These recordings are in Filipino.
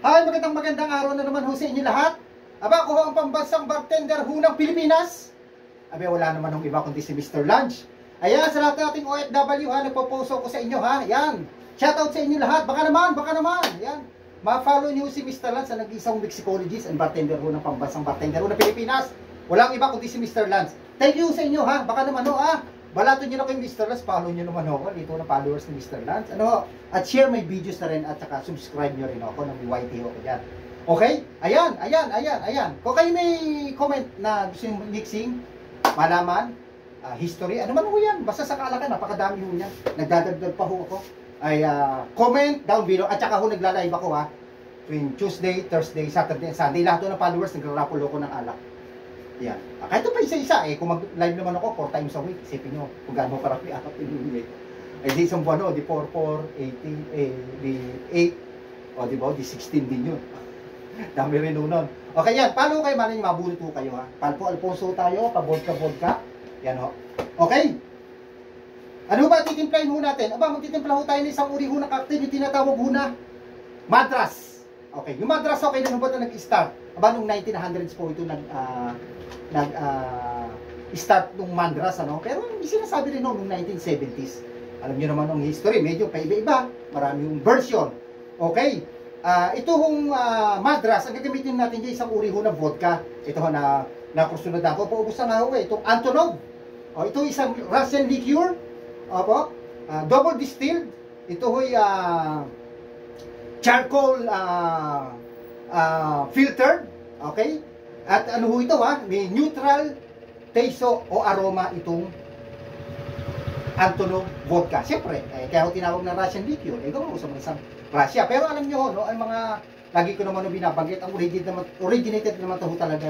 Hi, magandang araw na naman ho sa inyo lahat. Aba, ako ho ang pambansang bartender ho ng Pilipinas. Abe, wala naman hong iba kundi si Mr. Lunch. Ayan, sa lahat nating OFW ha, nagpo-post ko sa inyo ha. Yan, shoutout sa inyo lahat. Baka naman. Yan, ma-follow niyo si Mr. Lunch sa nag-isang Mexicologist and bartender ho ng pambansang bartender ho ng Pilipinas. Walang iba kundi si Mr. Lunch. Thank you sa inyo ha. Baka naman ho ha. Balato nyo na kay Mr. Lance, follow nyo naman ako dito na followers ni Mr. Lance. Ano, at share my videos na rin at saka subscribe nyo rin ako ng YT ako yan. Okay? Ayan. Kung kayo may comment na gusto nyo mixing, malaman, history, ano man ho yan. Basta sa Kalakan, napakadami ho yan. Nagdadagdag pa ho ako. Ay, comment down below. At saka ho nagla-live ako ha. Tuwing Tuesday, Thursday, Saturday, Sunday. Lahat ho ng followers, nagrarapol ako ng alak. Yan. Kahit pa isa-isa kung mag-live naman ako 4 times a week, isipin nyo kung gaano karami ako pinili. Ay di isang buwan di 4, 80, di 8, o di ba, di 16 din yun. Dami rin nun. Okay yan, follow kayo, manin nyo, mabunot po kayo ha. Palpo Alfonso tayo, pa-vodka. Yan ho. Okay. Ano ba titimplahin ho natin? Aba, magtitimpla ho tayo ng isang uri ho na cocktail, yung tinatawag ho na Madras. Okay, yung Madras okay na ba na nag-start? Aba, nung 1900s po ito start nung Madras, ano? Pero sinasabi rin nung 1970s. Alam niyo naman ang history, medyo paiba-iba. Maraming version. Okay? Ito hong Madras, ang gagamitin natin dyan isang uri ho ng vodka. Ito ho na nakursunod ako. Paubusan nga ho itong Antonov. Ito isang Russian liqueur. Opo. Double distilled. Ito ho'y charcoal filtered. Okay? At ano ho ito may neutral taste o aroma itong Antonov vodka. Siyempre, kaya ho tinawag na Russian liqueur. Gawa ko sa bansang Russia. Pero alam nyo ho, ang mga, lagi ko naman binabanggit, ang originated naman ito talaga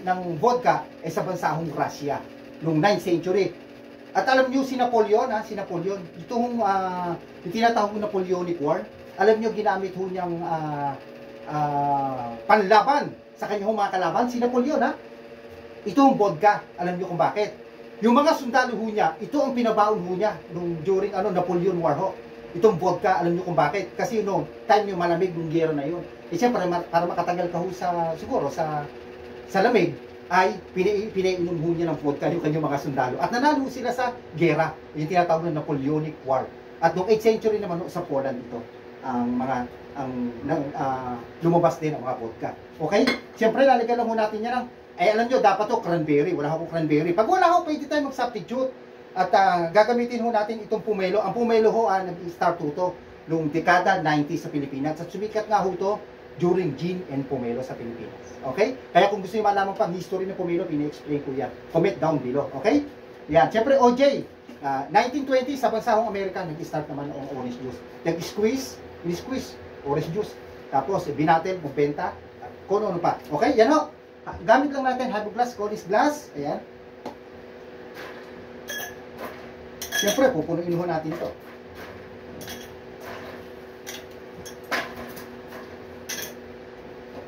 ng vodka sa bansahong Russia noong 9th century. At alam nyo si Napoleon, ito hong yung tinatawag ng Napoleonic War, alam nyo ginamit ho niyang panlaban sa kanyang mga kalaban, si Napoleon ito ang vodka. Alam niyo kung bakit? Yung mga sundalo ho niya, ito ang pinabaon ho niya during Napoleon War ho. Itong vodka, alam niyo kung bakit? Kasi time yung malamig ng gera na yun. Siyempre para makatagal ka ho siguro sa lamig, ay pinainom ho niya ng vodka yung kanyang mga sundalo. At nanalo sila sa gera, yung tinatawag na Napoleonic War. At noong 8th century naman sa Poland ito, lumabas din ang mga vodka. Okay? Siyempre, lalagyan lang ho natin yan alam nyo, dapat cranberry. Wala akong cranberry. Pag wala ho, pwede tayo mag-substitute. At gagamitin ho natin itong pumelo. Ang pumelo ho, nag-start ito noong dekada 90 sa Pilipinas. At sumikat nga ho ito during gin and pomelo sa Pilipinas. Okay? Kaya kung gusto nyo malaman pang history ng pomelo, pina-explain ko yan. Comment down below. Okay? Yan. Siyempre, OJ. 1920 sa bansahong Amerika, nag-start naman ang orange juice. Nag-squeeze, orange juice. Tapos, binatel, magbenta, kung ano pa. Okay, yan ho. Gamit lang natin, habo glass, Collins glass. Ayan. Siyempre, pupunuin ho natin ito.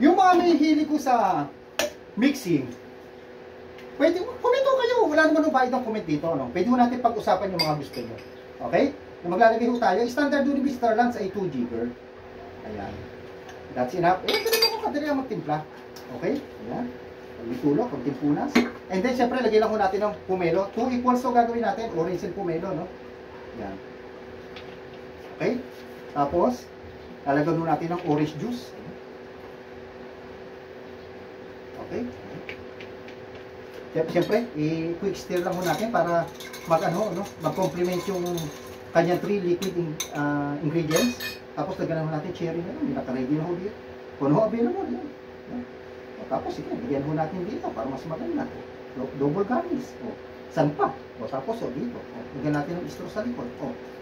Yung mga may hili ko sa mixing, pwede, komento kayo. Wala naman bayad ng comment dito. Pwede ho natin pag-usapan yung mga gusto nyo. Okay? Maglalagay ho tayo. Standard doon ni Mr. Lance ay 2 jigger. Ayan. That's enough. Pwede mo kadali ang magtimpla. Okay? Ayan. Pagmitulo, pagtimpunas. And then, syempre, lagyan lang ho natin ng pomelo. 2 equals so gagawin natin. Orange and pomelo, no? Ayan. Okay? Tapos, lalagyan ho natin ng orange juice. Okay? Syempre, i-quick stir lang ho natin para mag-complement yung kanyang 3 liquid ingredients. Tapos lagyan natin cherry na yun. Naka-ready na ho dito. Kung ho available yan. Tapos sige, lagyan ho natin dito para mas maganda. Double garnish. San pa? Tapos dito. Lagyan natin ng istro sa likod.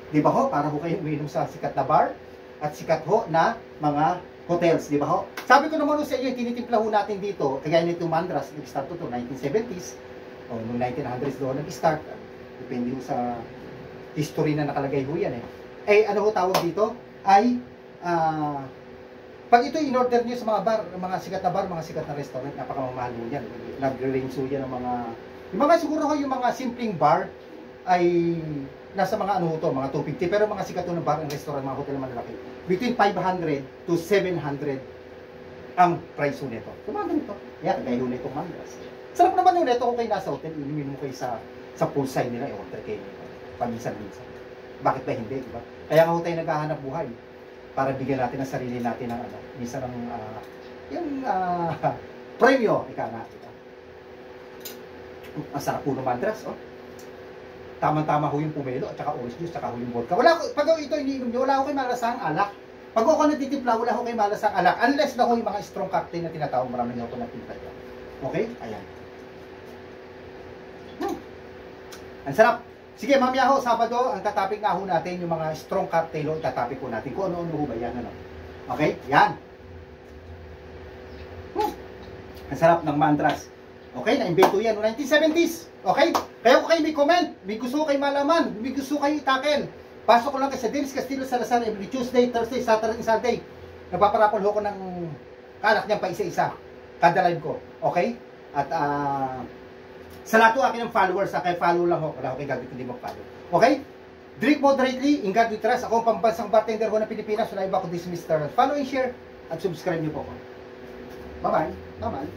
Di ba ho? Para ho kayo uminom sa sikat na bar at sikat ho na mga hotels. Di ba ho? Sabi ko naman ho sa inyo, tinitimpla ho natin dito. Kagaya nito Madras, nag-start to 1970s. Noong 1900s doon nag-start. Depende ho sa history na nakalagay ho yan ano ho tawag dito? Ay pag ito in-order nyo sa mga bar, mga sikat na bar, mga sikat na restaurant, napakamamahal mo yan. Nag-range ho yan ng mga, yung mga siguro ho, yung mga simpleng bar ay nasa mga ano to, mga 250. Pero mga sikat ng bar and restaurant, mga hotel na malalaki, between 500 to 700 ang price ho nito. So mga ganito. Yan, kaya ho nitong mandras. Sarap naman ho nito kung kayo nasa hotel, inumin mo kayo sa poolside nila, i-order kayo nito. Paminsan-minsan. Bakit ba hindi, di ba? Kaya nga ho tayo naghahanap buhay para bigyan natin ang sarili natin ng ano, minsan ng premyo, ika nga, diba? Ang sarap po ng mandras, oh. Tama-tama ho yung pomelo at saka orange juice, saka ho yung vodka. Pag ito iniinom nyo, wala ho kayo malasang alak. Pag ako nagtitimpla, wala ho kayo malasang alak. Unless na ho yung mga strong cocktail na tinatawag, marami nyo ako nagtimpla dyan. Okay? Ayan. Ang sarap. Sige, mamaya ho, Sabado, ang tatapik nga ho natin yung mga strong cocktail ho, tatapik ho natin. Kung ano-ano ho ba yan, ano? Okay? Yan. Ang sarap ng mandras. Okay, na-invento yan noong 1970s. Okay? Kaya kung kayo may comment, may gusto kayo malaman, may gusto kayo itakel, pasok ko lang kayo sa Dennis Castillo Salazar every Tuesday, Thursday, Saturday, and Sunday. Nagpaparapol ho ko ng kanak niyang pa isa-isa. Kada live ko. Okay? At sa lahat ng akin ng followers, kaya follow lang ho. Wala ko kayo gagawin, hindi mag-follow. Okay? Drink moderately, in God we trust. Ako ang pambansang bartender ho ng Pilipinas. Wala iba ko this Mr. Follow and share at subscribe niyo po ako. Bye-bye. Bye-bye.